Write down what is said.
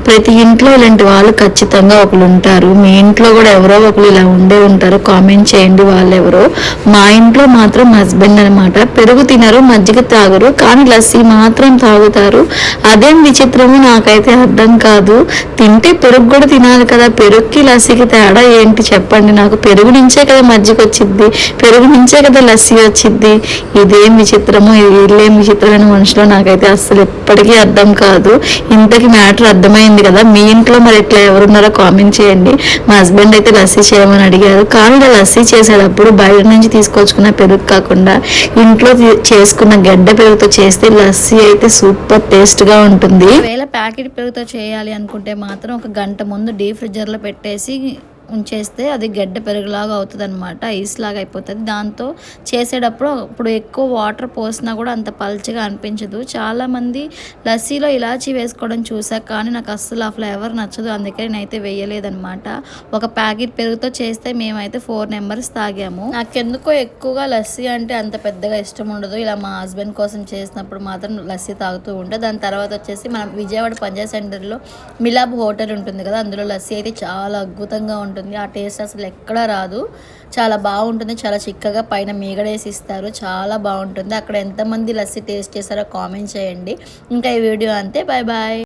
ప్రతి ఇంట్లో ఇలాంటి వాళ్ళు ఖచ్చితంగా ఒకరు ఉంటారు. మీ ఇంట్లో కూడా ఎవరో ఒకరు ఇలా ఉండే ఉంటారు. కామెంట్ చేయండి వాళ్ళెవరో. మా ఇంట్లో మాత్రం హస్బెండ్ అనమాట. పెరుగు తినరు, మజ్జిగ తాగరు, కానీ లస్సీ మాత్రం తాగుతారు. అదేం విచిత్రమో నాకైతే అర్థం కాదు. తింటే పెరుగు కూడా తినాలి కదా, పెరుగుకి లస్సీకి తేడా ఏంటి చెప్పండి నాకు. పెరుగు నుంచే కదా మజ్జిగ వచ్చిద్ది, పెరుగు నుంచే కదా లస్సీ వచ్చిద్ది. ఇదేం విచిత్రమో, వీళ్ళేం విచిత్రమైన మనుషులో నాకైతే అస్సలు ఎప్పటికీ అర్థం కాదు. ఇంతకి మ్యాటర్ అర్థమైంది కదా. మీ ఇంట్లో మరి ఇట్లా ఎవరున్నారో కామెంట్ చేయండి. మా హస్బెండ్ అయితే లస్సీ చేయమని అడిగారు, కానీ లస్సీ చేసేటప్పుడు బయట నుంచి తీసుకొచ్చుకున్న పెరుగు కాకుండా ఇంట్లో చేసుకున్న గడ్డ పెరుగుతో చేస్తే లస్సీ అయితే సూపర్ టేస్ట్గా ఉంటుంది. ఒకవేళ ప్యాకెట్ పెరుగుతో చేయాలి అనుకుంటే మాత్రం ఒక గంట ముందు డీప్ ఫ్రిడ్జర్లో పెట్టేసి ఉంచేస్తే అది గడ్డ పెరుగులాగా అవుతుంది అనమాట, ఐస్ లాగా అయిపోతుంది. దాంతో చేసేటప్పుడు ఇప్పుడు ఎక్కువ వాటర్ పోసినా కూడా అంత పల్చగా అనిపించదు. చాలామంది లస్సీలో ఇలాచీ వేసుకోవడం చూసా, కానీ నాకు అస్సలు ఆ ఫ్లేవర్ నచ్చదు, అందుకే నేనైతే వేయలేదనమాట. ఒక ప్యాకెట్ పెరుగుతో చేస్తే మేమైతే 4 మెంబర్స్ తాగాము. నాకెందుకో ఎక్కువగా లస్సీ అంటే అంత పెద్దగా ఇష్టం ఉండదు. ఇలా మా హస్బెండ్ కోసం చేసినప్పుడు మాత్రం లస్సీ తాగుతూ ఉంటా. దాని తర్వాత వచ్చేసి మనం విజయవాడ పంజాబ్ సెంటర్లో మిలాబ్ హోటల్ ఉంటుంది కదా, అందులో లస్సీ అయితే చాలా అద్భుతంగా ఉంటుంది. ఆ టేస్ట్ అసలు ఎక్కడా రాదు, చాలా బాగుంటుంది. చాలా చిక్కగా పైన మీగడేసి ఇస్తారు, చాలా బాగుంటుంది. అక్కడ ఎంతమంది లస్సీ టేస్ట్ చేస్తారో కామెంట్ చేయండి. ఇంకా ఈ వీడియో అంతే, బాయ్ బాయ్.